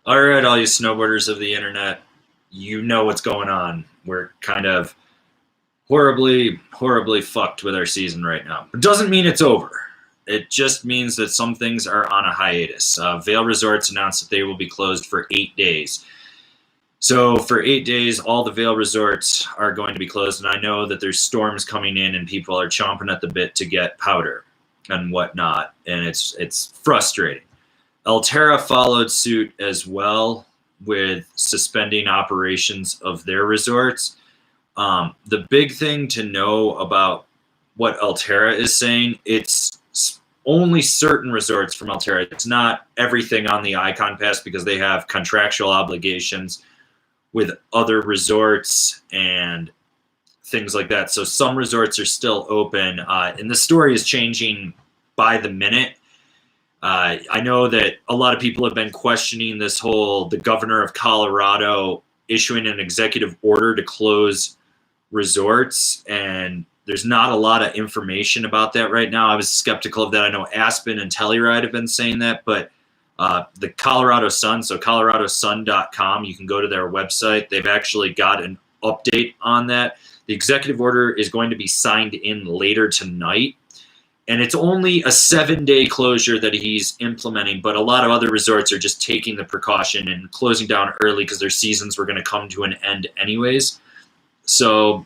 All right, all you snowboarders of the internet, you know what's going on. We're kind of horribly, horribly fucked with our season right now. It doesn't mean it's over. It just means that some things are on a hiatus. Vail Resorts announced that they will be closed for 8 days. So for 8 days, all the Vail Resorts are going to be closed, and I know that there's storms coming in and people are chomping at the bit to get powder and whatnot, and it's frustrating. Alterra followed suit as well with suspending operations of their resorts. The big thing to know about what Alterra is saying, it's only certain resorts from Alterra. It's not everything on the Icon Pass because they have contractual obligations with other resorts and things like that. So some resorts are still open, and the story is changing by the minute. I know that a lot of people have been questioning the governor of Colorado issuing an executive order to close resorts, and there's not a lot of information about that right now. I was skeptical of that. I know Aspen and Telluride have been saying that, but the Colorado Sun, so coloradosun.com, you can go to their website. They've actually got an update on that. The executive order is going to be signed in later tonight. And it's only a 7-day closure that he's implementing, but a lot of other resorts are just taking the precaution and closing down early because their seasons were going to come to an end anyways. So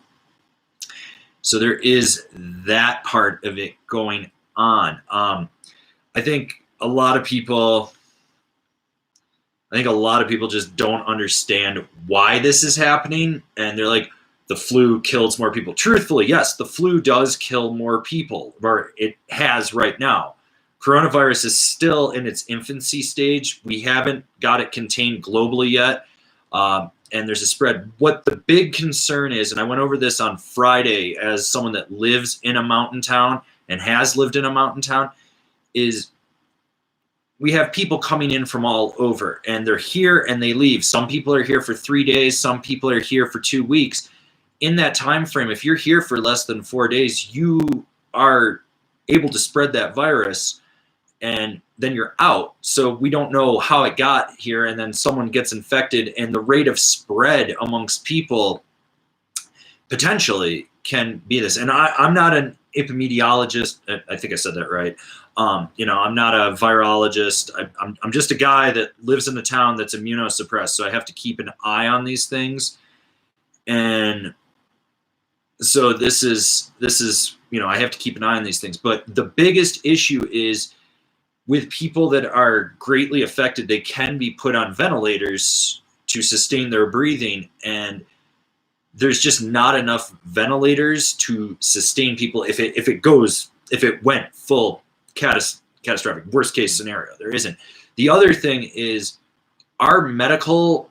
there is that part of it going on. I think a lot of people just don't understand why this is happening, and they're like, the flu kills more people. Truthfully, yes, the flu does kill more people, or it has right now. Coronavirus is still in its infancy stage. We haven't got it contained globally yet, and there's a spread. What the big concern is, and I went over this on Friday as someone that lives in a mountain town and has lived in a mountain town, is we have people coming in from all over, and they're here and they leave. Some people are here for 3 days. Some people are here for 2 weeks. In that time frame, if you're here for less than 4 days, you are able to spread that virus, and then you're out. So we don't know how it got here, and then someone gets infected, and the rate of spread amongst people potentially can be this. And I'm not an epidemiologist. I think I said that right. I'm not a virologist. I'm just a guy that lives in a town that's immunosuppressed, so I have to keep an eye on these things. And so this is I have to keep an eye on these things. But the biggest issue is with people that are greatly affected, they can be put on ventilators to sustain their breathing, and there's just not enough ventilators to sustain people if it went full catastrophic worst case scenario. There isn't. The other thing is our medical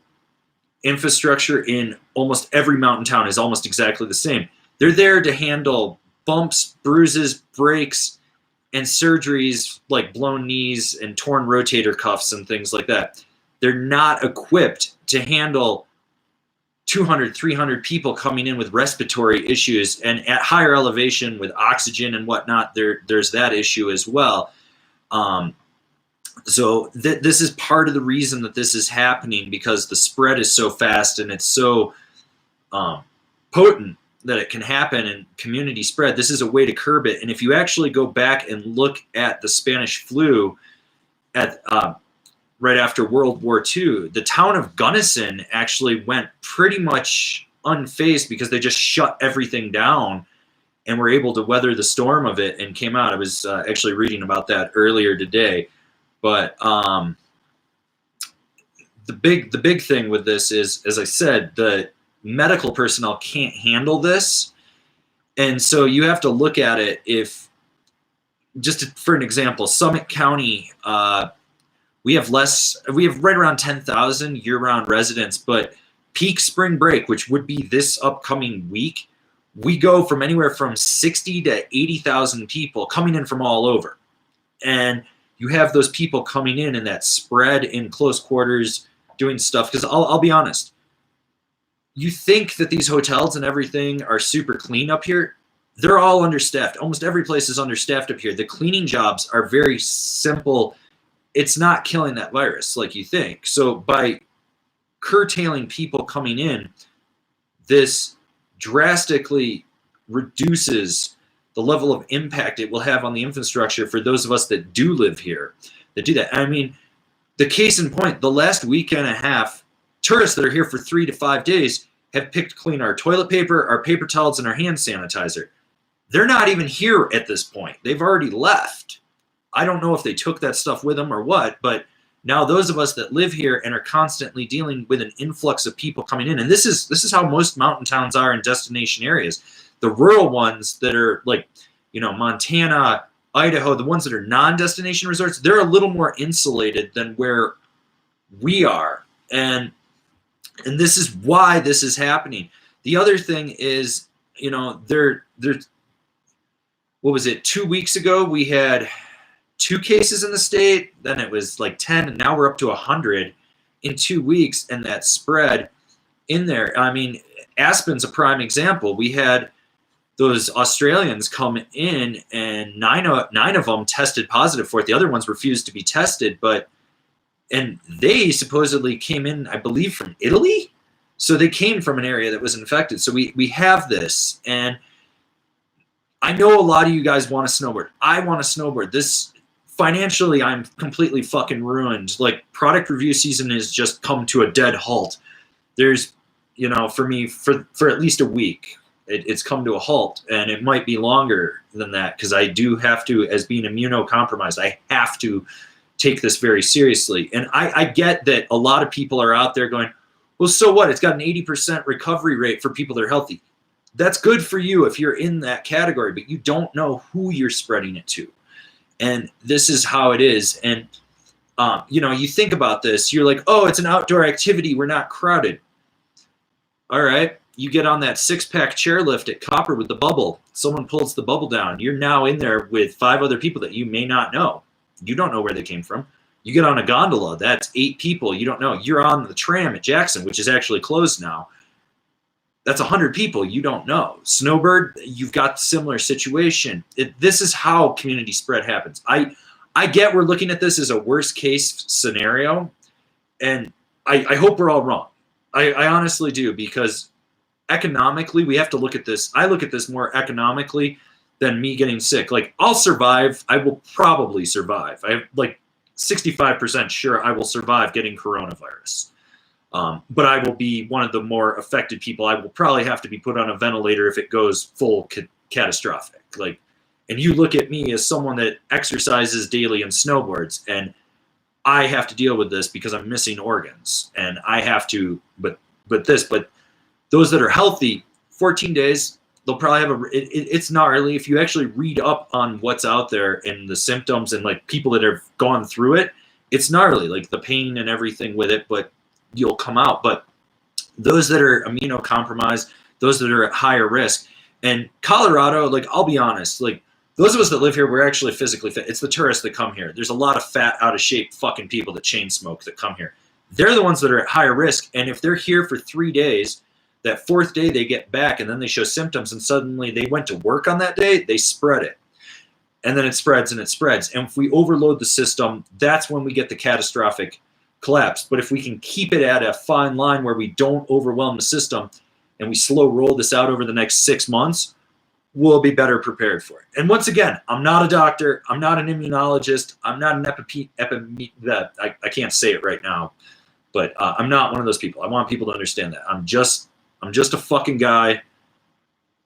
infrastructure in almost every mountain town is almost exactly the same. They're there to handle bumps, bruises, breaks, and surgeries like blown knees and torn rotator cuffs and things like that. They're not equipped to handle 200, 300 people coming in with respiratory issues, and at higher elevation with oxygen and whatnot, there's that issue as well. So this is part of the reason that this is happening, because the spread is so fast and it's so potent that it can happen and community spread. This is a way to curb it. And if you actually go back and look at the Spanish flu at right after World War II, the town of Gunnison actually went pretty much unfazed because they just shut everything down and were able to weather the storm of it and came out. I was actually reading about that earlier today. But the big thing with this is, as I said, the medical personnel can't handle this. And so you have to look at it. For an example, Summit County, we have right around 10,000 year-round residents, but peak spring break, which would be this upcoming week, we go from anywhere from 60 to 80,000 people coming in from all over. And you have those people coming in and that spread in close quarters doing stuff. Because I'll be honest, you think that these hotels and everything are super clean up here. They're all understaffed. Almost every place is understaffed up here. The cleaning jobs are very simple it's not killing that virus like you think. So by curtailing people coming in, this drastically reduces the level of impact it will have on the infrastructure for those of us that do live here, that do that. I mean, the case in point, the last week and a half, tourists that are here for 3 to 5 days have picked clean our toilet paper, our paper towels, and our hand sanitizer. They're not even here at this point. They've already left. I don't know if they took that stuff with them or what, but now those of us that live here and are constantly dealing with an influx of people coming in, and this is how most mountain towns are in destination areas. The rural ones that are like, Montana, Idaho, the ones that are non-destination resorts, they're a little more insulated than where we are. And this is why this is happening. The other thing is, what was it? 2 weeks ago, we had 2 cases in the state. Then it was like 10, and now we're up to 100 in 2 weeks, and that spread in there. I mean, Aspen's a prime example. We had those Australians come in, and nine of them tested positive for it. The other ones refused to be tested, and they supposedly came in, I believe, from Italy. So they came from an area that was infected. So we have this, and I know a lot of you guys want to snowboard. I want to snowboard. This financially, I'm completely fucking ruined. Like, product review season has just come to a dead halt. There's, for me, for at least a week, it's come to a halt, and it might be longer than that because I do have to, as being immunocompromised, I have to take this very seriously. And I get that a lot of people are out there going, well, so what? It's got an 80% recovery rate for people that are healthy. That's good for you if you're in that category, but you don't know who you're spreading it to. And this is how it is. And, you think about this, you're like, oh, it's an outdoor activity. We're not crowded. All right. You get on that 6-pack chairlift at Copper with the bubble. Someone pulls the bubble down. You're now in there with 5 other people that you may not know. You don't know where they came from. You get on a gondola. That's 8 people. You don't know. You're on the tram at Jackson, which is actually closed now. That's 100 people you don't know. Snowbird, you've got similar situation. This is how community spread happens. I get we're looking at this as a worst case scenario, and I hope we're all wrong. I honestly do, because economically, we have to look at this. I look at this more economically than me getting sick. Like, I'll survive. I will probably survive. I'm like 65% sure I will survive getting coronavirus. But I will be one of the more affected people. I will probably have to be put on a ventilator if it goes full catastrophic. And you look at me as someone that exercises daily and snowboards, and I have to deal with this because I'm missing organs, and I have to. But those that are healthy, 14 days, they'll probably have it's gnarly. If you actually read up on what's out there and the symptoms and like people that have gone through it, it's gnarly, like the pain and everything with it, but you'll come out. But those that are immunocompromised, those that are at higher risk, and Colorado, like, I'll be honest, like, those of us that live here, we're actually physically fit. It's the tourists that come here. There's a lot of fat, out of shape fucking people that chain smoke that come here. They're the ones that are at higher risk. And if they're here for 3 days, that 4th day they get back and then they show symptoms and suddenly they went to work on that day, they spread it. And then it spreads and it spreads. And if we overload the system, that's when we get the catastrophic collapse. But if we can keep it at a fine line where we don't overwhelm the system and we slow roll this out over the next 6 months, we'll be better prepared for it. And once again, I'm not a doctor. I'm not an immunologist. I'm not an I can't say it right now, but I'm not one of those people. I want people to understand that. I'm just a fucking guy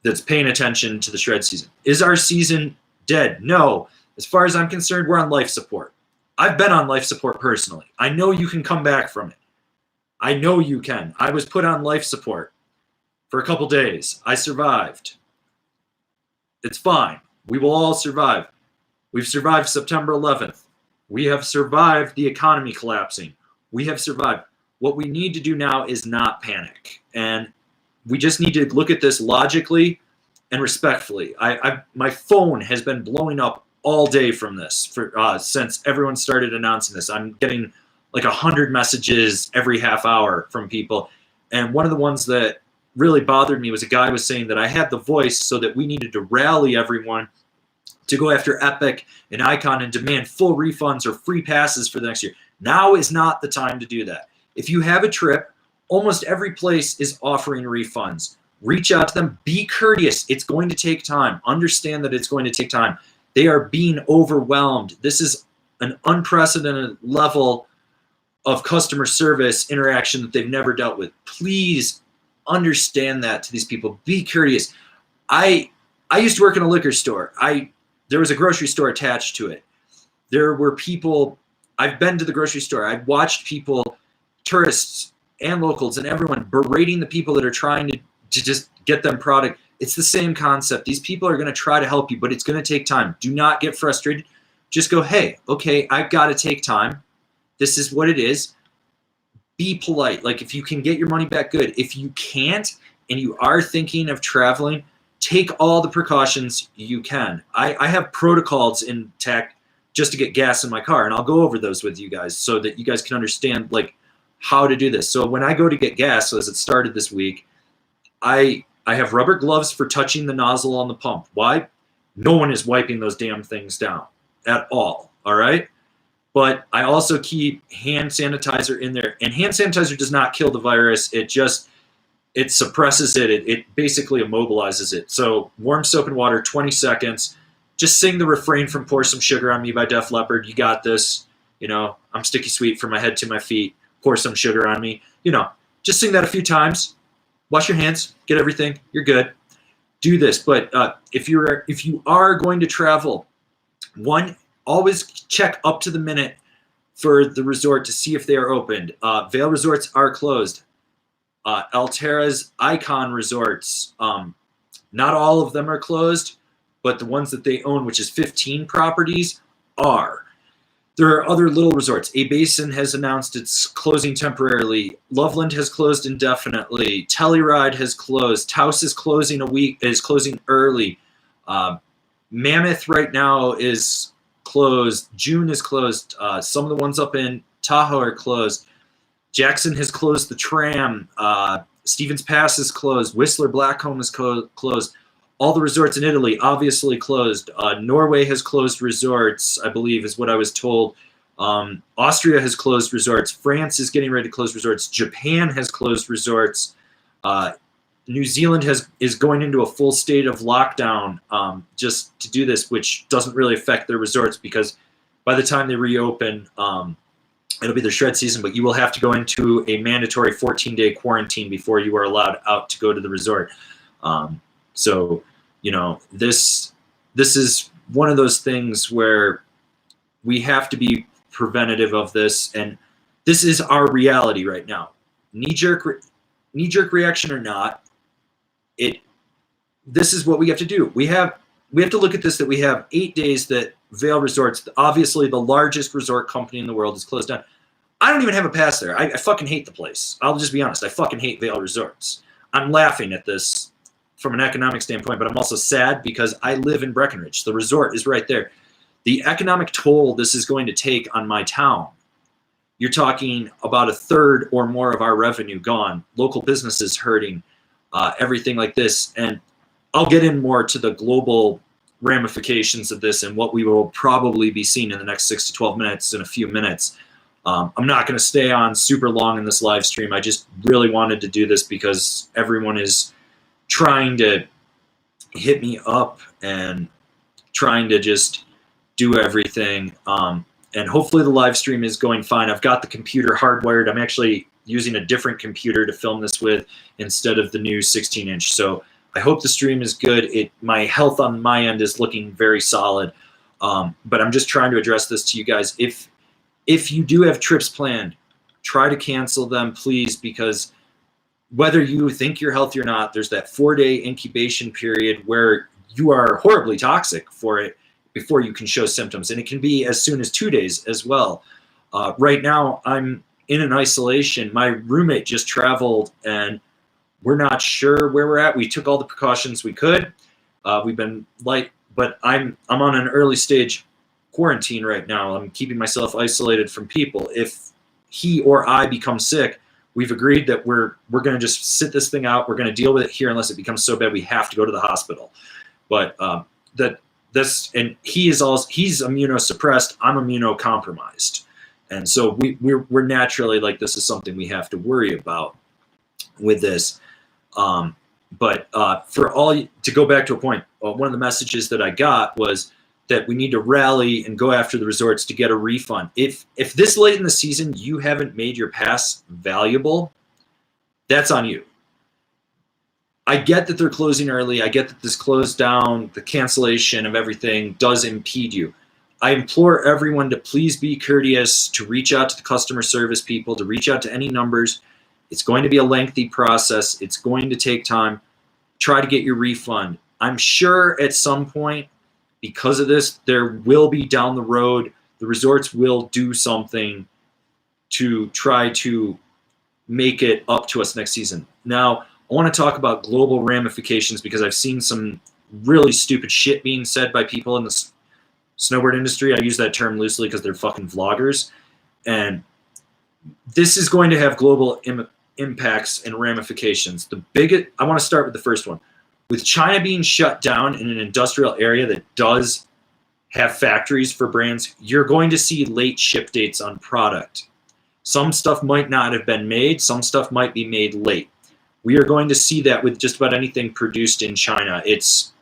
that's paying attention to the shred season. Is our season dead? No. As far as I'm concerned, we're on life support. I've been on life support personally. I know you can come back from it. I know you can. I was put on life support for a couple days. I survived. It's fine. We will all survive. We've survived September 11th. We have survived the economy collapsing. We have survived. What we need to do now is not panic. And we just need to look at this logically and respectfully. My phone has been blowing up all day from this since everyone started announcing this. I'm getting like 100 messages every half hour from people. And one of the ones that really bothered me was a guy was saying that I had the voice so that we needed to rally everyone to go after Epic and Icon and demand full refunds or free passes for the next year. Now is not the time to do that. If you have a trip, almost every place is offering refunds. Reach out to them. Be courteous. It's going to take time. Understand that it's going to take time. They are being overwhelmed. This is an unprecedented level of customer service interaction that they've never dealt with. Please understand that to these people. Be courteous. I used to work in a liquor store. There was a grocery store attached to it. There were people. I've been to the grocery store. I've watched people, tourists and locals and everyone, berating the people that are trying to just get them product. It's the same concept. These people are going to try to help you, but it's going to take time. Do not get frustrated. Just go, hey, okay, I've got to take time. This is what it is. Be polite. Like, if you can get your money back, good. If you can't and you are thinking of traveling, take all the precautions you can. I have protocols intact just to get gas in my car, and I'll go over those with you guys so that you guys can understand like how to do this. So when I go to get gas, so as it started this week, I have rubber gloves for touching the nozzle on the pump. Why? No one is wiping those damn things down at all. All right. But I also keep hand sanitizer in there, and hand sanitizer does not kill the virus. It suppresses it. It basically immobilizes it. So warm soap and water, 20 seconds. Just sing the refrain from Pour Some Sugar on Me by Def Leppard. You got this. You know, I'm sticky sweet from my head to my feet. Pour some sugar on me. You know, just sing that a few times. Wash your hands. Get everything. You're good. Do this. But if you are going to travel, one, always check up to the minute for the resort to see if they are opened. Vail resorts are closed. Altera's Icon resorts, not all of them are closed, but the ones that they own, which is 15 properties, are. There are other little resorts. A Basin has announced it's closing temporarily. Loveland has closed indefinitely. Telluride has closed. Taos is closing closing early. Mammoth right now is closed. June is closed. Some of the ones up in Tahoe are closed. Jackson has closed the tram. Stevens Pass is closed. Whistler Blackcomb is closed. All the resorts in Italy obviously closed. Norway has closed resorts, I believe is what I was told. Austria has closed resorts. France is getting ready to close resorts. Japan has closed resorts. New Zealand is going into a full state of lockdown just to do this, which doesn't really affect their resorts because by the time they reopen, it'll be their shred season, but you will have to go into a mandatory 14-day quarantine before you are allowed out to go to the resort. So, you know, this is one of those things where we have to be preventative of this, and this is our reality right now. Knee-jerk reaction or not, this is what we have to do. We have to look at this, that we have 8 days that Vail Resorts, obviously the largest resort company in the world, is closed down. I don't even have a pass there. I fucking hate the place. I'll just be honest. I fucking hate Vail Resorts. I'm laughing at this from an economic standpoint, but I'm also sad because I live in Breckenridge. The resort is right there. The economic toll this is going to take on my town, you're talking about a third or more of our revenue gone, local businesses hurting, everything like this. And I'll get in more to the global ramifications of this and what we will probably be seeing in the next 6 to 12 minutes in a few minutes. I'm not going to stay on super long in this live stream. I just really wanted to do this because everyone is trying to hit me up and trying to just do everything. And hopefully the live stream is going fine. I've got the computer hardwired. I'm actually using a different computer to film this with instead of the new 16-inch. So I hope the stream is good. My health on my end is looking very solid. But I'm just trying to address this to you guys. If you do have trips planned, try to cancel them, please, because whether you think you're healthy or not, there's that 4-day incubation period where you are horribly toxic for it before you can show symptoms. And it can be as soon as 2 days as well. Right now, I'm in an isolation. My roommate just traveled, and we're not sure where we're at. We took all the precautions we could. We've been light, but I'm on an early stage quarantine right now. I'm keeping myself isolated from people. If he or I become sick, we've agreed that we're going to just sit this thing out. We're going to deal with it here unless it becomes so bad we have to go to the hospital. But and he's immunosuppressed. I'm immunocompromised, and so we're naturally like, this is something we have to worry about with this. But to go back to a point, one of the messages that I got was that we need to rally and go after the resorts to get a refund. If this late in the season you haven't made your pass valuable, that's on you. I get that they're closing early. I get that this closed down, the cancellation of everything does impede you. I implore everyone to please be courteous, to reach out to the customer service people, to reach out to any numbers. It's going to be a lengthy process. It's going to take time. Try to get your refund. I'm sure at some point, because of this, there will be down the road, the resorts will do something to try to make it up to us next season. Now, I want to talk about global ramifications because I've seen some really stupid shit being said by people in the snowboard industry. I use that term loosely because they're fucking vloggers. And this is going to have global impacts and ramifications. I want to start with the first one. With China being shut down in an industrial area that does have factories for brands, you're going to see late ship dates on product. Some stuff might not have been made. Some stuff might be made late. We are going to see that with just about anything produced in China. It's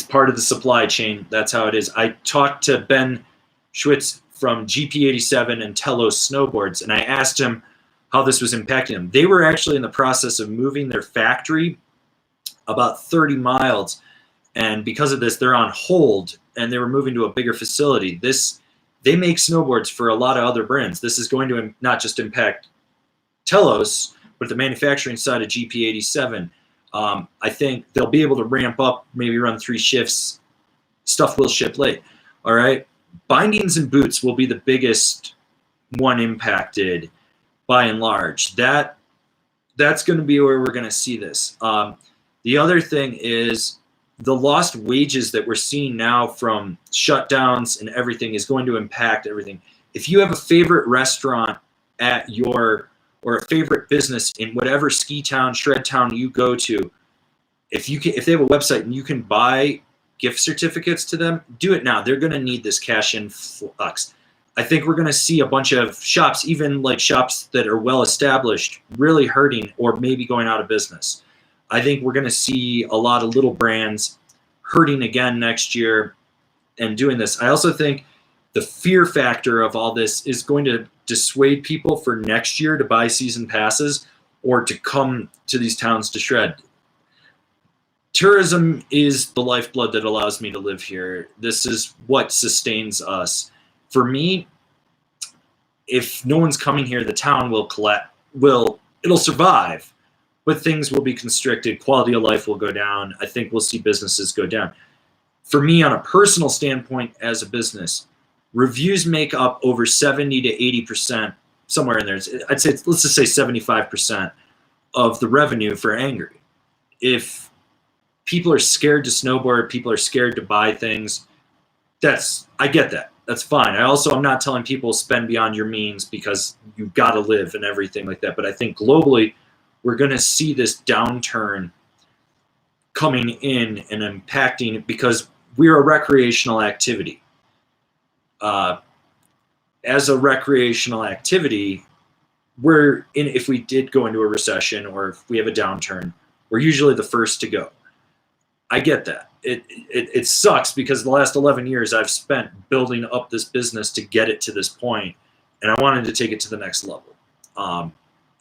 part of the supply chain. That's how it is. I talked to Ben Schwitz from GP87 and Telos Snowboards, and I asked him how this was impacting them. They were actually in the process of moving their factory about 30 miles, and because of this, they're on hold, and they were moving to a bigger facility. They make snowboards for a lot of other brands. This is going to not just impact Telos, but the manufacturing side of GP87. I think they'll be able to ramp up, maybe run 3 shifts. Stuff will ship late. All right. Bindings and boots will be the biggest one impacted by and large. That's going to be where we're going to see this. The other thing is the lost wages that we're seeing now from shutdowns and everything is going to impact everything. If you have a favorite restaurant or a favorite business in whatever ski town, shred town you go to, if they have a website and you can buy gift certificates to them, do it now. They're going to need this cash influx. I think we're going to see a bunch of shops, even like shops that are well established, really hurting or maybe going out of business. I think we're going to see a lot of little brands hurting again next year and doing this. I also think the fear factor of all this is going to dissuade people for next year to buy season passes or to come to these towns to shred. Tourism is the lifeblood that allows me to live here. This is what sustains us. For me, if no one's coming here, the town will collapse. It'll survive, but things will be constricted. Quality of life will go down. I think we'll see businesses go down. For me, on a personal standpoint as a business, reviews make up over 70 to 80%, somewhere in there. I'd say, let's just say 75% of the revenue for Angry. If people are scared to snowboard, people are scared to buy things, I get that. That's fine. I'm not telling people spend beyond your means because you've got to live and everything like that. But I think globally, we're going to see this downturn coming in and impacting it because we're a recreational activity. As a recreational activity, if we did go into a recession or if we have a downturn, we're usually the first to go. I get that. It sucks because the last 11 years I've spent building up this business to get it to this point, and I wanted to take it to the next level.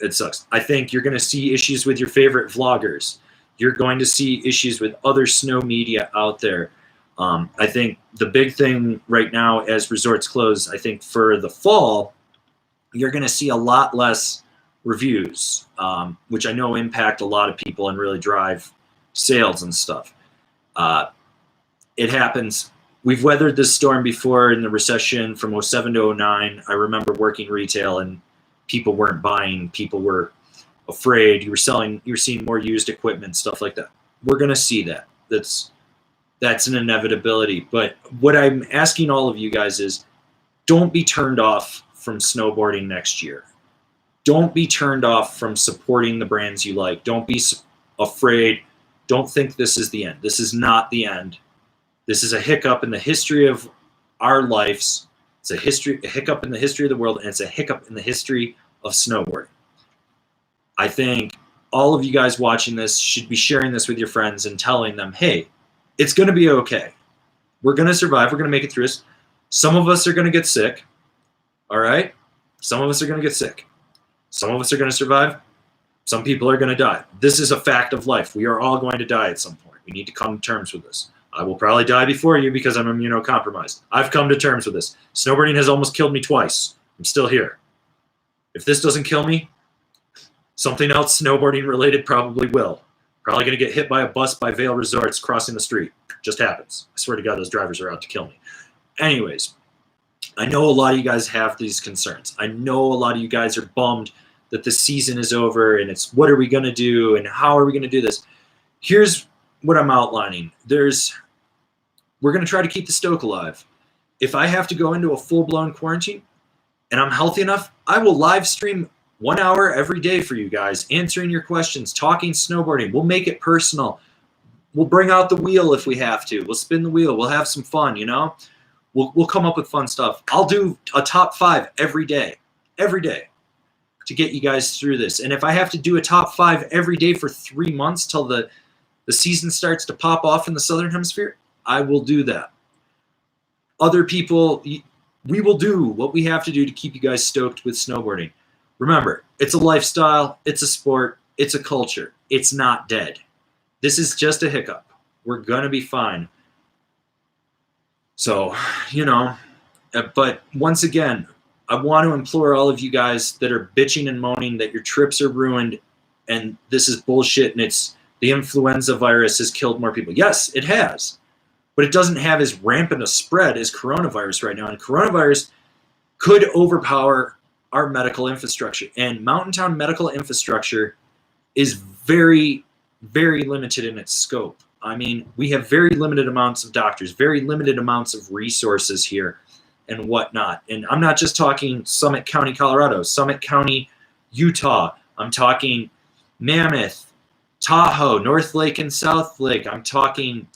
It sucks. I think you're going to see issues with your favorite vloggers. You're going to see issues with other snow media out there. I think the big thing right now as resorts close, I think for the fall, you're going to see a lot less reviews, which I know impact a lot of people and really drive sales and stuff. It happens. We've weathered this storm before in the recession from 07 to 09. I remember working retail and people weren't buying. People were afraid. You were seeing more used equipment, stuff like that. We're going to see that. That's an inevitability. But what I'm asking all of you guys is don't be turned off from snowboarding next year. Don't be turned off from supporting the brands you like. Don't be afraid don't think this is the end. This is not the end. This is a hiccup in the history of our lives. It's a hiccup in the history of the world, and it's a hiccup in the history of snowboarding. I think all of you guys watching this should be sharing this with your friends and telling them, hey, it's going to be okay. We're going to survive. We're going to make it through this. Some of us are going to get sick. All right? Some of us are going to get sick. Some of us are going to survive. Some people are going to die. This is a fact of life. We are all going to die at some point. We need to come to terms with this. I will probably die before you because I'm immunocompromised. I've come to terms with this. Snowboarding has almost killed me twice. I'm still here. If this doesn't kill me, something else snowboarding related probably will. Probably going to get hit by a bus by Vail Resorts crossing the street. Just happens. I swear to God, those drivers are out to kill me. Anyways, I know a lot of you guys have these concerns. I know a lot of you guys are bummed that the season is over and it's what are we going to do and how are we going to do this? Here's what I'm outlining. We're going to try to keep the stoke alive. If I have to go into a full-blown quarantine and I'm healthy enough, I will live stream 1 hour every day for you guys, answering your questions, talking snowboarding. We'll make it personal. We'll bring out the wheel if we have to. We'll spin the wheel. We'll have some fun, you know? We'll come up with fun stuff. I'll do a top 5 every day to get you guys through this. And if I have to do a top 5 every day for 3 months till the season starts to pop off in the Southern Hemisphere, I will do that. Other people, we will do what we have to do to keep you guys stoked with snowboarding. Remember, it's a lifestyle, it's a sport, it's a culture. It's not dead. This is just a hiccup. We're going to be fine. So, you know, but once again, I want to implore all of you guys that are bitching and moaning that your trips are ruined and this is bullshit and it's the influenza virus has killed more people. Yes, it has. But it doesn't have as rampant a spread as coronavirus right now. And coronavirus could overpower our medical infrastructure. And Mountain Town medical infrastructure is very, very limited in its scope. I mean, we have very limited amounts of doctors, very limited amounts of resources here and whatnot. And I'm not just talking Summit County, Colorado, Summit County, Utah. I'm talking Mammoth, Tahoe, North Lake and South Lake. I'm talking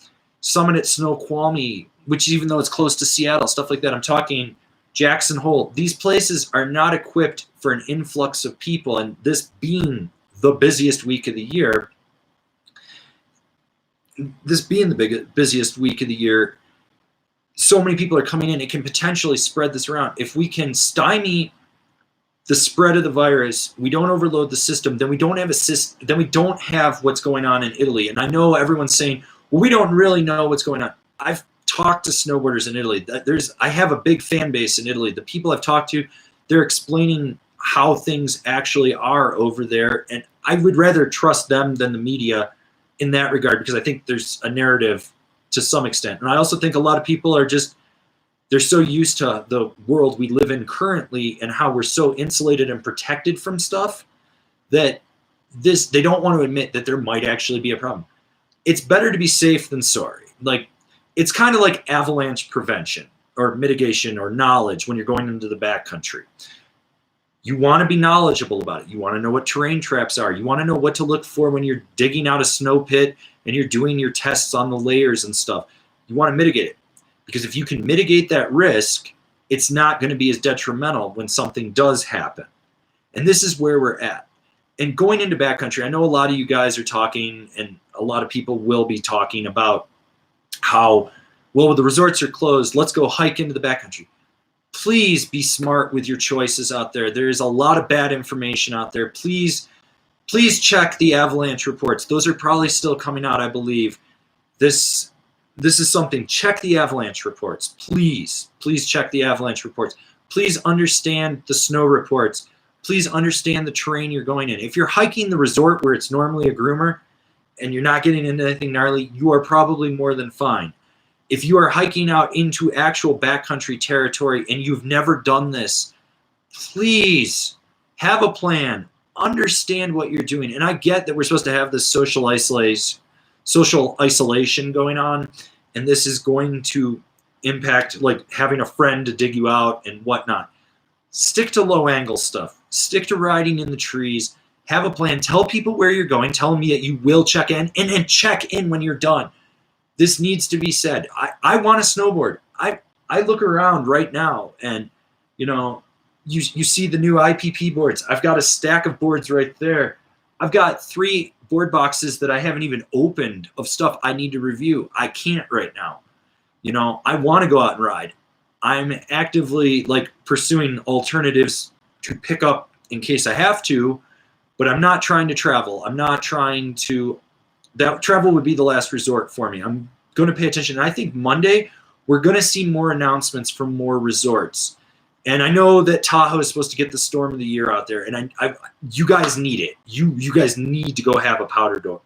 Summit at Snoqualmie, which even though it's close to Seattle, stuff like that. I'm talking Jackson Hole. These places are not equipped for an influx of people. And this being the busiest week of the year, busiest week of the year, so many people are coming in. It can potentially spread this around. If we can stymie the spread of the virus, we don't overload the system, then we don't have then we don't have what's going on in Italy. And I know everyone's saying, well, we don't really know what's going on. I've talked to snowboarders in Italy. I have a big fan base in Italy. The people I've talked to, they're explaining how things actually are over there. And I would rather trust them than the media in that regard, because I think there's a narrative to some extent. And I also think a lot of people are they're so used to the world we live in currently and how we're so insulated and protected from stuff that they don't want to admit that there might actually be a problem. It's better to be safe than sorry. Like, it's kind of like avalanche prevention or mitigation or knowledge when you're going into the backcountry. You want to be knowledgeable about it. You want to know what terrain traps are. You want to know what to look for when you're digging out a snow pit and you're doing your tests on the layers and stuff. You want to mitigate it. Because if you can mitigate that risk, it's not going to be as detrimental when something does happen. And this is where we're at. And going into backcountry, I know a lot of you guys are talking, and a lot of people will be talking about how, well, the resorts are closed. Let's go hike into the backcountry. Please be smart with your choices out there. There is a lot of bad information out there. Please check the avalanche reports. Those are probably still coming out, I believe. This is something. Check the avalanche reports. Please check the avalanche reports. Please understand the snow reports. Please understand the terrain you're going in. If you're hiking the resort where it's normally a groomer and you're not getting into anything gnarly, you are probably more than fine. If you are hiking out into actual backcountry territory and you've never done this, please have a plan. Understand what you're doing. And I get that we're supposed to have this social isolation going on, and this is going to impact like having a friend to dig you out and whatnot. Stick to low angle stuff. Stick to riding in the trees. Have a plan. Tell people where you're going. Tell me that you will check in, and then check in when you're done. This needs to be said. I want to snowboard. I look around right now, and you see the new IPP boards. I've got a stack of boards right there. I've got 3 board boxes that I haven't even opened of stuff I need to review. I can't right now. I want to go out and ride. I'm actively pursuing alternatives to pick up in case I have to, but I'm not trying to travel. I'm not trying to. That travel would be the last resort for me. I'm going to pay attention. And I think Monday we're going to see more announcements from more resorts. And I know that Tahoe is supposed to get the storm of the year out there, and you guys need it. You guys need to go have a powder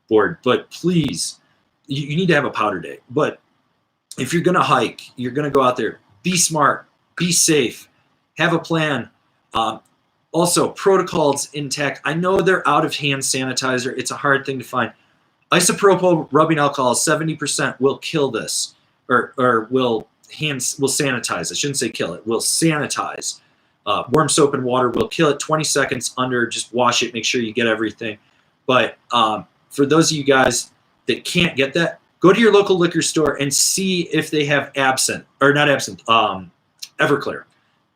board, but please, you need to have a powder day. But if you're going to hike, you're going to go out there, be smart, be safe, have a plan. Also, protocols intact. I know they're out of hand sanitizer. It's a hard thing to find. Isopropyl rubbing alcohol, 70% will kill this, or will sanitize. I shouldn't say kill it. Will sanitize. Warm soap and water will kill it. 20 seconds under. Just wash it. Make sure you get everything. But for those of you guys that can't get that, go to your local liquor store and see if they have Everclear.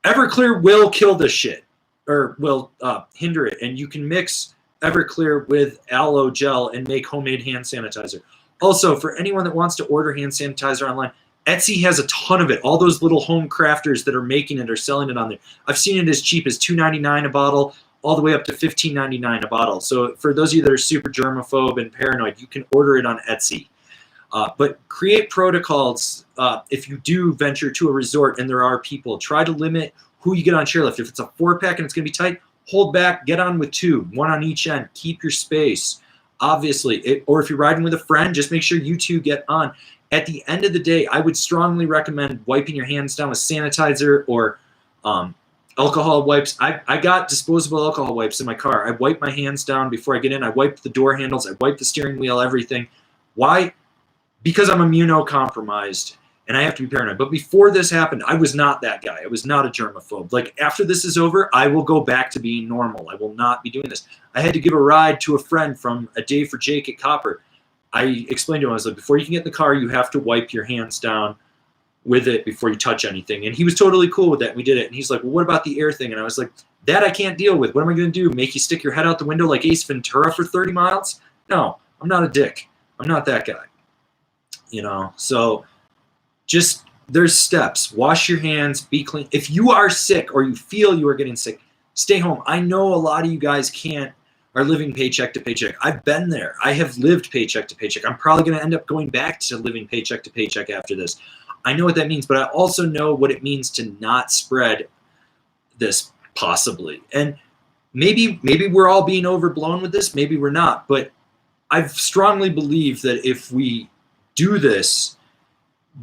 Everclear will kill this shit, or will hinder it. And you can mix Everclear with aloe gel and make homemade hand sanitizer. Also, for anyone that wants to order hand sanitizer online, Etsy has a ton of it. All those little home crafters that are making it are selling it on there. I've seen it as cheap as $2.99 a bottle, all the way up to $15.99 a bottle. So for those of you that are super germaphobe and paranoid, you can order it on Etsy. But create protocols if you do venture to a resort and there are people. Try to limit who you get on chairlift. If it's a 4-pack and it's going to be tight, hold back, get on with 2, 1 on each end. Keep your space. Obviously, or if you're riding with a friend, just make sure you 2 get on. At the end of the day, I would strongly recommend wiping your hands down with sanitizer or alcohol wipes. I got disposable alcohol wipes in my car. I wipe my hands down before I get in. I wipe the door handles. I wipe the steering wheel, everything. Why? Because I'm immunocompromised and I have to be paranoid. But before this happened, I was not that guy. I was not a germaphobe. After this is over, I will go back to being normal. I will not be doing this. I had to give a ride to a friend from A Day for Jake at Copper. I explained to him, I was like, before you can get in the car, you have to wipe your hands down with it before you touch anything. And he was totally cool with that. We did it. And he's like, well, what about the air thing? And I was like, that I can't deal with. What am I going to do? Make you stick your head out the window like Ace Ventura for 30 miles? No, I'm not a dick. I'm not that guy. So just, there's steps. Wash your hands, be clean. If you are sick or you feel you are getting sick, stay home. I know a lot of you guys are living paycheck to paycheck. I've been there. I have lived paycheck to paycheck. I'm probably going to end up going back to living paycheck to paycheck after this. I know what that means, but I also know what it means to not spread this possibly. And maybe we're all being overblown with this. Maybe we're not. But I strongly believe that if we do this,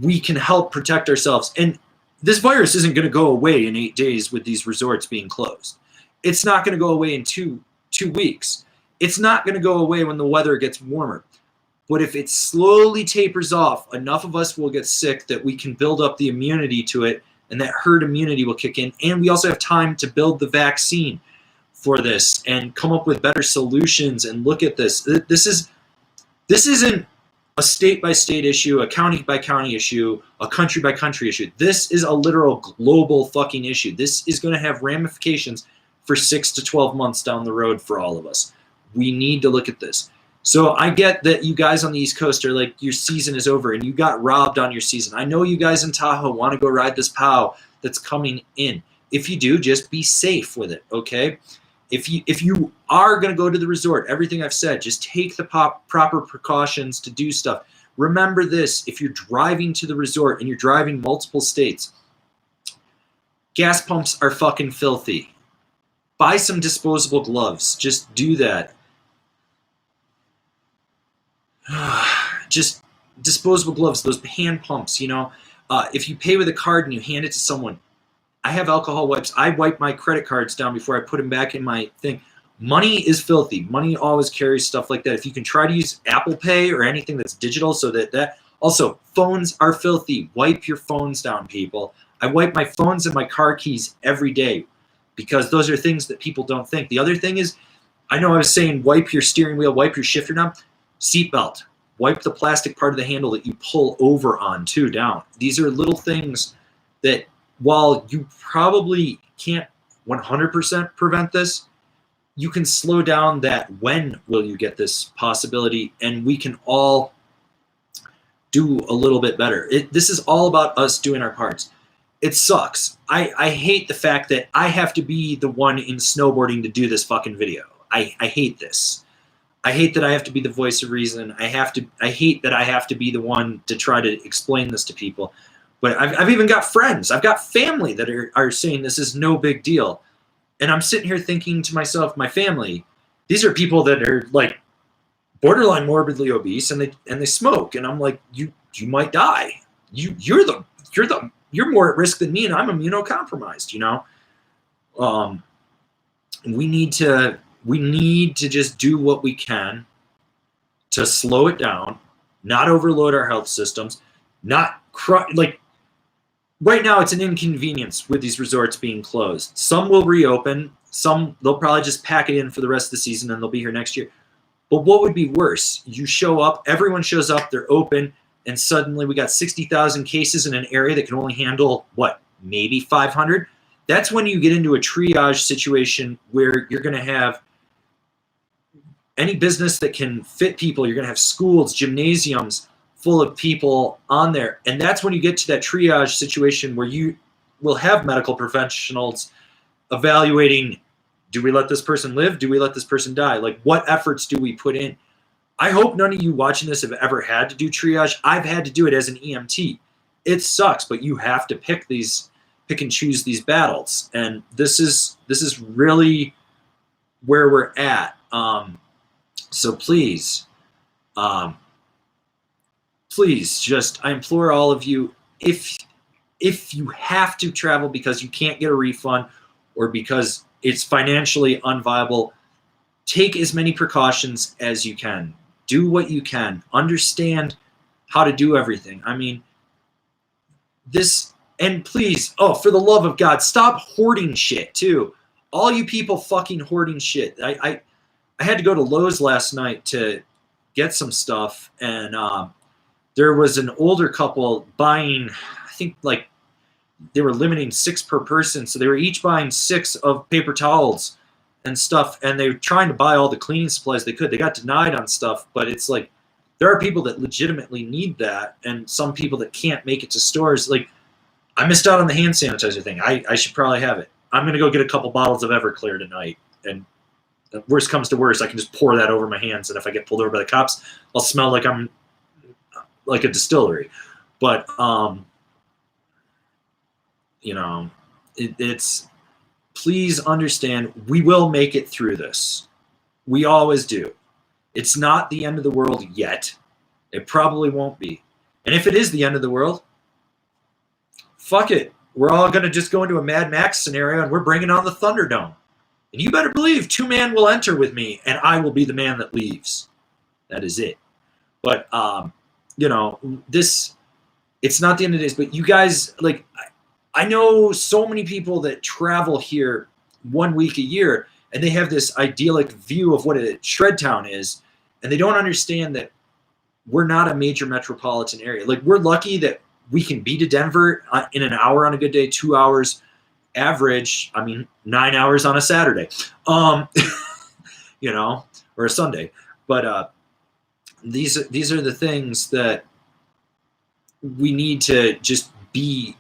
we can help protect ourselves. And this virus isn't going to go away in 8 days with these resorts being closed. It's not going to go away in two weeks. It's not going to go away when the weather gets warmer. But if it slowly tapers off, enough of us will get sick that we can build up the immunity to it, and that herd immunity will kick in. And we also have time to build the vaccine for this and come up with better solutions and look at this. This isn't a state-by-state issue, a county-by-county issue, a country-by-country issue. This is a literal global fucking issue. This is going to have ramifications for 6 to 12 months down the road for all of us. We need to look at this. So I get that you guys on the East Coast are like, your season is over and you got robbed on your season. I know you guys in Tahoe want to go ride this POW that's coming in. If you do, just be safe with it, okay? If you are going to go to the resort, everything I've said, just take the proper precautions to do stuff. Remember this, if you're driving to the resort and you're driving multiple states, gas pumps are fucking filthy. Buy some disposable gloves. Just do that. Just disposable gloves, those hand pumps, if you pay with a card and you hand it to someone, I have alcohol wipes. I wipe my credit cards down before I put them back in my thing. Money is filthy. Money always carries stuff like that. If you can try to use Apple Pay or anything that's digital so that also, phones are filthy. Wipe your phones down, people. I wipe my phones and my car keys every day because those are things that people don't think. The other thing is, I know I was saying wipe your steering wheel, wipe your shifter down. Seatbelt. Wipe the plastic part of the handle that you pull over on too down. These are little things that, while you probably can't 100% prevent this, you can slow down that when will you get this possibility, and we can all do a little bit better. This is all about us doing our parts. It sucks. I hate the fact that I have to be the one in snowboarding to do this fucking video. I hate this. I hate that I have to be the voice of reason. I hate that I have to be the one to try to explain this to people. But I've even got friends. I've got family that are saying this is no big deal. And I'm sitting here thinking to myself, my family, these are people that are like borderline morbidly obese, and they smoke, and I'm like, you might die. You're more at risk than me, and I'm immunocompromised. We need to just do what we can to slow it down, not overload our health systems, not like right now it's an inconvenience with these resorts being closed. Some will reopen, some they'll probably just pack it in for the rest of the season and they'll be here next year. But what would be worse? You show up, everyone shows up, they're open, and suddenly we got 60,000 cases in an area that can only handle, maybe 500? That's when you get into a triage situation where you're going to have any business that can fit people. You're going to have schools, gymnasiums full of people on there. And that's when you get to that triage situation where you will have medical professionals evaluating, do we let this person live? Do we let this person die? Like, what efforts do we put in? I hope none of you watching this have ever had to do triage. I've had to do it as an EMT. It sucks, but you have to pick and choose these battles. And this is really where we're at. So please, just, I implore all of you, if you have to travel because you can't get a refund or because it's financially unviable, take as many precautions as you can. Do what you can. Understand how to do everything. I mean, and please, for the love of God, stop hoarding shit too. All you people fucking hoarding shit. I had to go to Lowe's last night to get some stuff, and there was an older couple buying, I think they were limiting 6 per person, so they were each buying 6 of paper towels and stuff, and they were trying to buy all the cleaning supplies they could. They got denied on stuff, but it's like there are people that legitimately need that, and some people that can't make it to stores. Like, I missed out on the hand sanitizer thing. I should probably have it. I'm going to go get a couple bottles of Everclear tonight, and worst comes to worst, I can just pour that over my hands, and if I get pulled over by the cops, I'll smell like I'm like a distillery. But it's please understand, we will make it through this. We always do. It's not the end of the world yet. It probably won't be. And if it is the end of the world, fuck it. We're all going to just go into a Mad Max scenario, and we're bringing on the Thunderdome. And you better believe 2 men will enter with me, and I will be the man that leaves. That is it. But, it's not the end of the days, but you guys, I know so many people that travel here 1 week a year, and they have this idyllic view of what a shred town is, and they don't understand that we're not a major metropolitan area. Like, we're lucky that we can be to Denver in an hour on a good day, 2 hours average. 9 hours on a Saturday, or a Sunday. But these are the things that we need to just be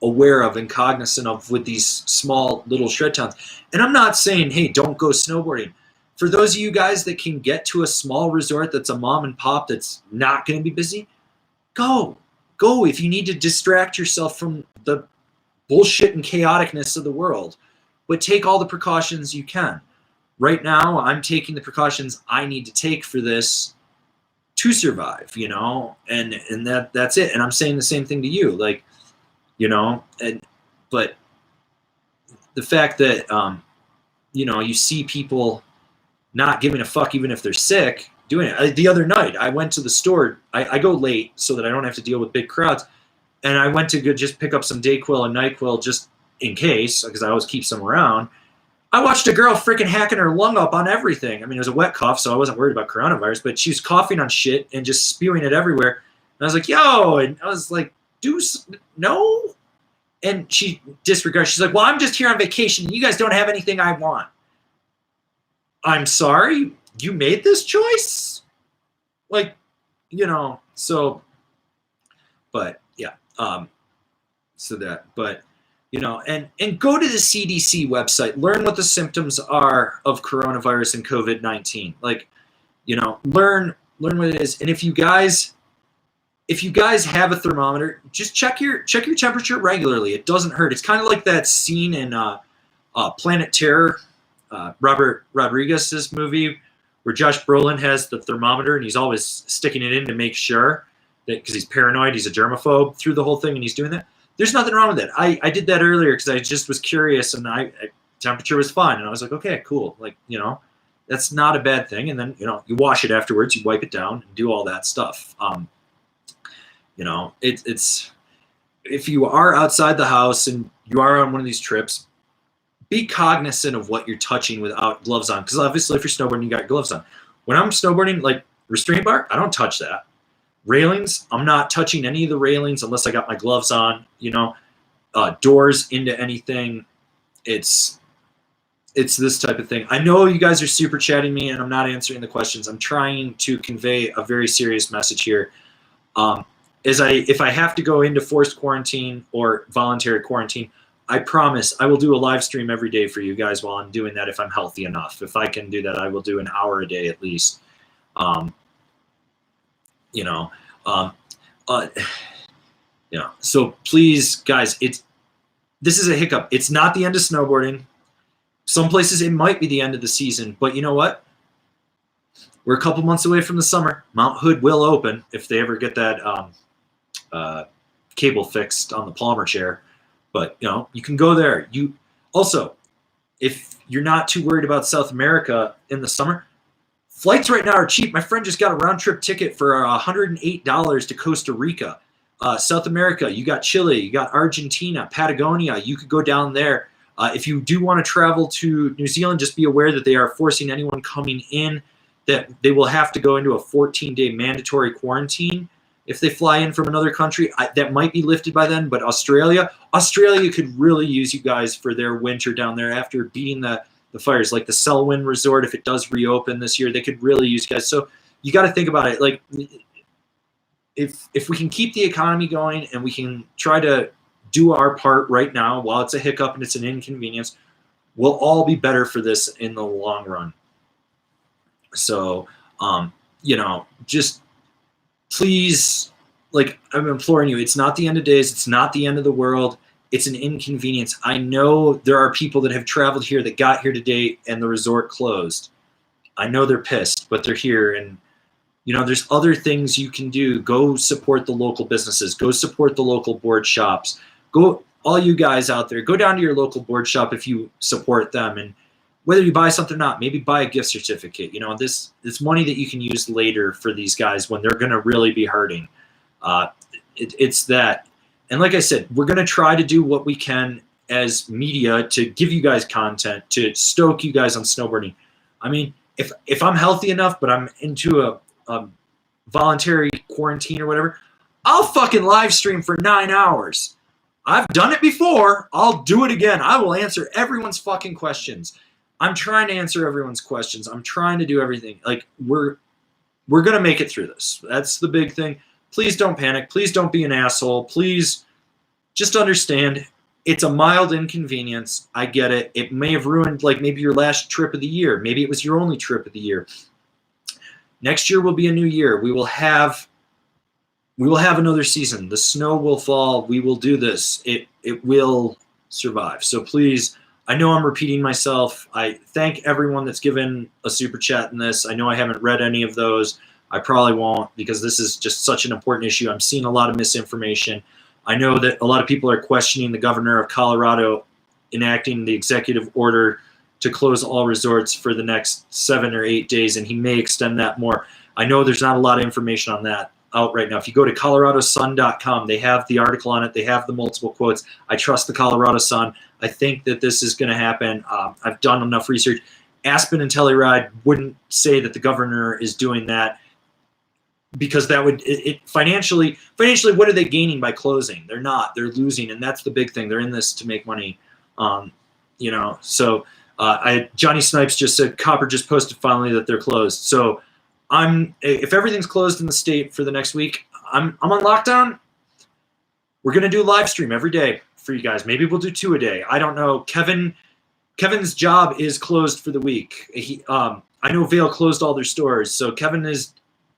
aware of and cognizant of with these small little shred towns. And I'm not saying, hey, don't go snowboarding. For those of you guys that can get to a small resort that's a mom and pop that's not going to be busy, go. If you need to distract yourself from the bullshit and chaoticness of the world, but take all the precautions you can. Right now, I'm taking the precautions I need to take for this to survive, and that's it. And I'm saying the same thing to you, but the fact that, you see people not giving a fuck even if they're sick doing it. The other night, I went to the store. I go late so that I don't have to deal with big crowds. And I went to go just pick up some Dayquil and NyQuil just in case, because I always keep some around. I watched a girl freaking hacking her lung up on everything. I mean, it was a wet cough, so I wasn't worried about coronavirus, but she was coughing on shit and just spewing it everywhere. And I was like, yo, and I was like, no. And she disregards. She's like, well, I'm just here on vacation. You guys don't have anything I want. I'm sorry, you made this choice? Like, so, but yeah, so that, but, and go to the CDC website, learn what the symptoms are of coronavirus and COVID-19. Like, learn what it is. And if you guys have a thermometer, just check your temperature regularly. It doesn't hurt. It's kind of like that scene in Planet Terror, Robert Rodriguez's movie, where Josh Brolin has the thermometer and he's always sticking it in to make sure that, because he's paranoid, he's a germaphobe through the whole thing, and he's doing that. There's nothing wrong with it. I did that earlier because I just was curious, and temperature was fine, and I was like, okay, cool. Like, that's not a bad thing. And then, you wash it afterwards, you wipe it down, and do all that stuff. It's if you are outside the house and you are on one of these trips, be cognizant of what you're touching without gloves on. Because obviously, if you're snowboarding, you got gloves on. When I'm snowboarding, like restraint bar, I don't touch that. Railings, I'm not touching any of the railings unless I got my gloves on. Doors into anything. It's this type of thing. I know you guys are super chatting me, and I'm not answering the questions. I'm trying to convey a very serious message here. If I have to go into forced quarantine or voluntary quarantine, I promise I will do a live stream every day for you guys while I'm doing that if I'm healthy enough. If I can do that, I will do an hour a day at least. So please, guys, this is a hiccup. It's not the end of snowboarding. Some places it might be the end of the season, but you know what? We're a couple months away from the summer. Mount Hood will open if they ever get that cable fixed on the Palmer chair. But you can go there. You also, if you're not too worried about South America in the summer, flights right now are cheap. My friend just got a round trip ticket for $108 to Costa Rica. South America, you got Chile, you got Argentina, Patagonia. You could go down there. If you do want to travel to New Zealand, just be aware that they are forcing anyone coming in that they will have to go into a 14-day mandatory quarantine if they fly in from another country. That might be lifted by then, but Australia could really use you guys for their winter down there after beating the fires. Like the Selwyn Resort, if it does reopen this year, they could really use you guys. So you got to think about it. Like, if we can keep the economy going and we can try to do our part right now while it's a hiccup and it's an inconvenience, we'll all be better for this in the long run. So, just please, like, I'm imploring you, it's not the end of days. It's not the end of the world. It's an inconvenience. I know there are people that have traveled here that got here today and the resort closed. I know they're pissed, but they're here. And, there's other things you can do. Go support the local businesses. Go support the local board shops. Go, all you guys out there, go down to your local board shop if you support them. And whether you buy something or not, maybe buy a gift certificate. This money that you can use later for these guys when they're going to really be hurting. It's that. And like I said, we're going to try to do what we can as media to give you guys content, to stoke you guys on snowboarding. I mean, if I'm healthy enough, but I'm into a voluntary quarantine or whatever, I'll fucking live stream for 9 hours. I've done it before. I'll do it again. I will answer everyone's fucking questions. I'm trying to answer everyone's questions. I'm trying to do everything. Like, we're going to make it through this. That's the big thing. Please don't panic. Please don't be an asshole. Please just understand it's a mild inconvenience. I get it. It may have ruined, like, maybe your last trip of the year. Maybe it was your only trip of the year. Next year will be a new year. We will have another season. The snow will fall. We will do this. It will survive. So please, I know I'm repeating myself. I thank everyone that's given a super chat in this. I know I haven't read any of those. I probably won't, because this is just such an important issue. I'm seeing a lot of misinformation. I know that a lot of people are questioning the governor of Colorado enacting the executive order to close all resorts for the next 7 or 8 days, and he may extend that more. I know there's not a lot of information on that. out right now. If you go to coloradosun.com, they have the article on it. They have the multiple quotes. I trust the Colorado Sun. I think that this is going to happen. I've done enough research. Aspen and Telluride wouldn't say that the governor is doing that, because that would financially, what are they gaining by closing? They're not. They're losing, and that's the big thing. They're in this to make money. So Johnny Snipes just said Copper just posted finally that they're closed. So if everything's closed in the state for the next week, I'm on lockdown. We're gonna do a live stream every day for you guys. Maybe we'll do 2 a day. I don't know. Kevin's job is closed for the week. I know Vail closed all their stores, so Kevin is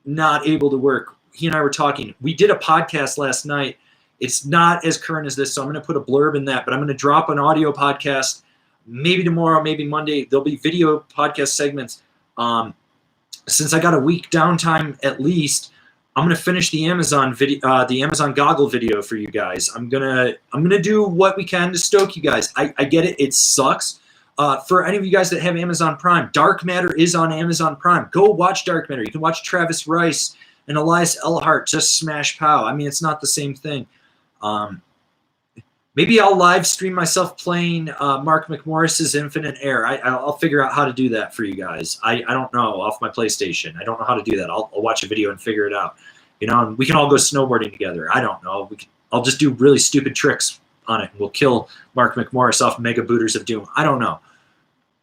not able to work. He and I were talking. We did a podcast last night. It's not as current as this, so I'm going to put a blurb in that, but I'm going to drop an audio podcast maybe tomorrow, maybe Monday. There'll be video podcast segments. Since I got a week downtime at least, I'm going to finish the Amazon video, the Amazon goggle video for you guys. I'm gonna do what we can to stoke you guys. I get it. It sucks. For any of you guys that have Amazon Prime, Dark Matter is on Amazon Prime. Go watch Dark Matter. You can watch Travis Rice and Elias Elhart just smash pow. I mean, it's not the same thing. Maybe I'll live stream myself playing Mark McMorris's Infinite Air. I'll figure out how to do that for you guys. I don't know, off my PlayStation. I don't know how to do that. I'll watch a video and figure it out. And we can all go snowboarding together. I don't know. I'll just do really stupid tricks on it, and we'll kill Mark McMorris off Mega Booters of Doom. I don't know.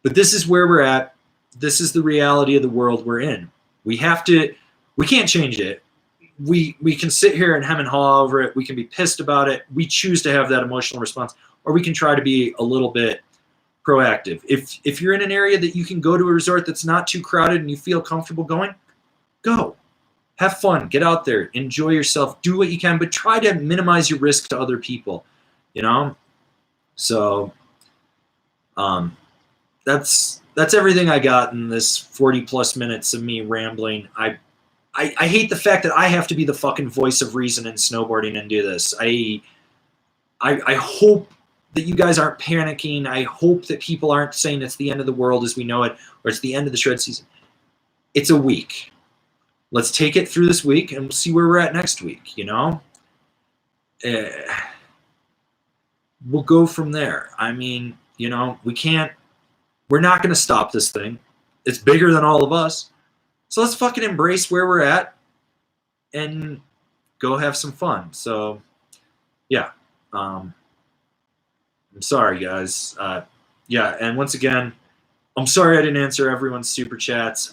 But this is where we're at. This is the reality of the world we're in. We can't change it. We can sit here and hem and haw over it. We can be pissed about it. We choose to have that emotional response, or we can try to be a little bit proactive. If you're in an area that you can go to a resort that's not too crowded and you feel comfortable going, go. Have fun. Get out there. Enjoy yourself. Do what you can, but try to minimize your risk to other people. So that's everything I got in this 40+ minutes of me rambling. I hate the fact that I have to be the fucking voice of reason in snowboarding and do this. I hope that you guys aren't panicking. I hope that people aren't saying it's the end of the world as we know it, or it's the end of the shred season. It's a week. Let's take it through this week and we'll see where we're at next week, We'll go from there. I mean, we're not going to stop this thing. It's bigger than all of us. So let's fucking embrace where we're at and go have some fun. So, yeah. I'm sorry, guys. And once again, I'm sorry I didn't answer everyone's super chats.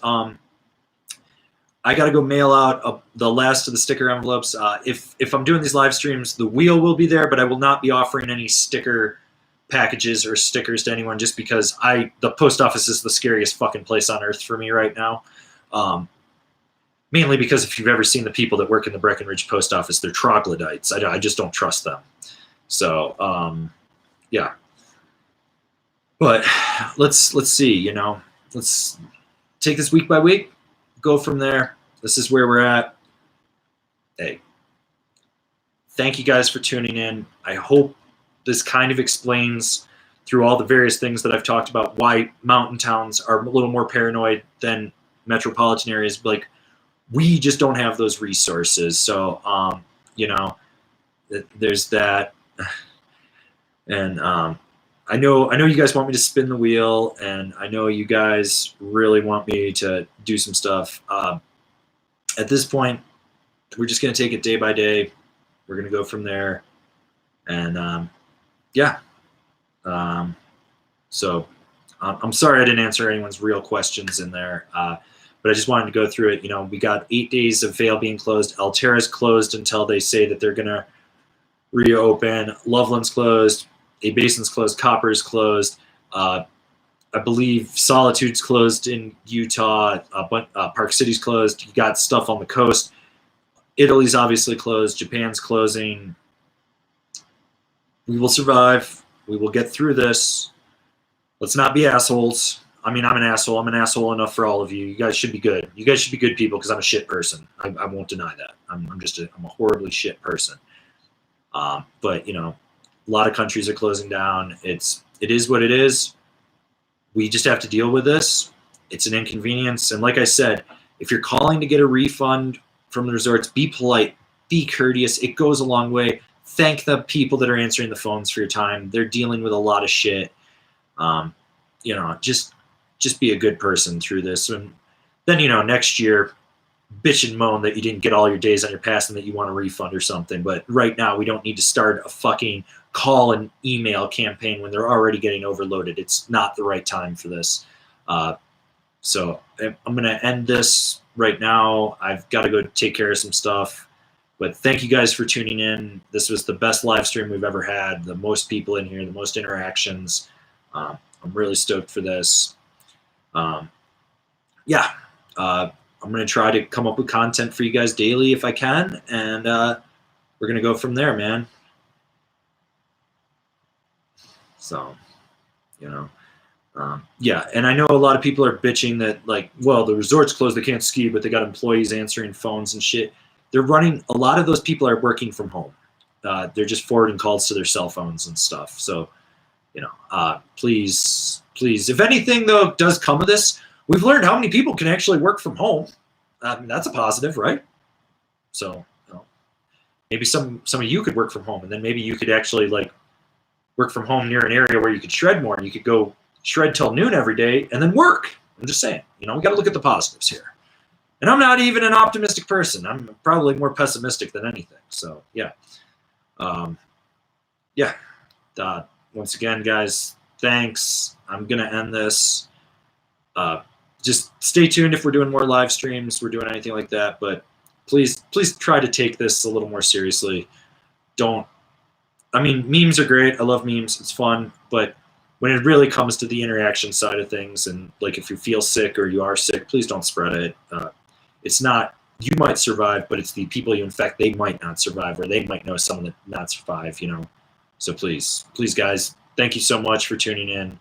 I got to go mail out the last of the sticker envelopes. If I'm doing these live streams, the wheel will be there, but I will not be offering any sticker packages or stickers to anyone, just because the post office is the scariest fucking place on earth for me right now. Mainly because if you've ever seen the people that work in the Breckenridge post office, they're troglodytes. I just don't trust them. So, yeah. But let's see, let's take this week by week, go from there. This is where we're at. Hey, thank you guys for tuning in. I hope this kind of explains, through all the various things that I've talked about, why mountain towns are a little more paranoid than metropolitan areas. Like, we just don't have those resources. So, there's that. And I know you guys want me to spin the wheel, and I know you guys really want me to do some stuff. At this point, we're just going to take it day by day. We're going to go from there. And, so I'm sorry I didn't answer anyone's real questions in there, but I just wanted to go through it. We got 8 days of Vail being closed. Altera's closed until they say that they're going to reopen. Loveland's closed. A Basin's closed. Copper's closed. I believe Solitude's closed in Utah. Park City's closed. You got stuff on the coast. Italy's obviously closed. Japan's closing. We will survive. We will get through this. Let's not be assholes. I mean, I'm an asshole. I'm an asshole enough for all of you. You guys should be good. You guys should be good people, because I'm a shit person. I won't deny that. I'm a horribly shit person. But a lot of countries are closing down. It is what it is. We just have to deal with this. It's an inconvenience. And like I said, if you're calling to get a refund from the resorts. Be polite, be courteous. It goes a long way. Thank the people that are answering the phones for your time. They're dealing with a lot of shit. You know, just be a good person through this. And then, you know, next year, bitch and moan that you didn't get all your days on your pass and that you want a refund or something. But right now, we don't need to start a fucking call and email campaign when they're already getting overloaded. It's not the right time for this. So I'm going to end this right now. I've got to go take care of some stuff. But thank you guys for tuning in. This was the best live stream we've ever had. The most people in here, the most interactions. I'm really stoked for this. Yeah. I'm going to try to come up with content for you guys daily if I can. And we're going to go from there, man. So, you know. Yeah, and I know a lot of people are bitching that, like, well, the resort's closed, they can't ski, but they got employees answering phones and shit. They're running, a lot of those people are working from home. They're just forwarding calls to their cell phones and stuff. So, you know, please, if anything, though, does come of this, we've learned how many people can actually work from home. That's a positive, right? So, you know, maybe some of you could work from home, and then maybe you could actually, like, work from home near an area where you could shred more, and you could go shred till noon every day and then work. I'm just saying, you know, we got to look at the positives here. And I'm not even an optimistic person. I'm probably more pessimistic than anything. So, yeah. Yeah. Once again, guys, thanks. I'm going to end this. Just stay tuned if we're doing more live streams, we're doing anything like that. But please try to take this a little more seriously. I mean, memes are great. I love memes. It's fun. But when it really comes to the interaction side of things, and like if you feel sick or you are sick, please don't spread it. It's not, you might survive, but it's the people you infect, they might not survive, or they might know someone that not survive, you know. So please, guys, thank you so much for tuning in,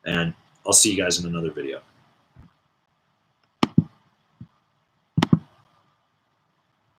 and I'll see you guys in another video.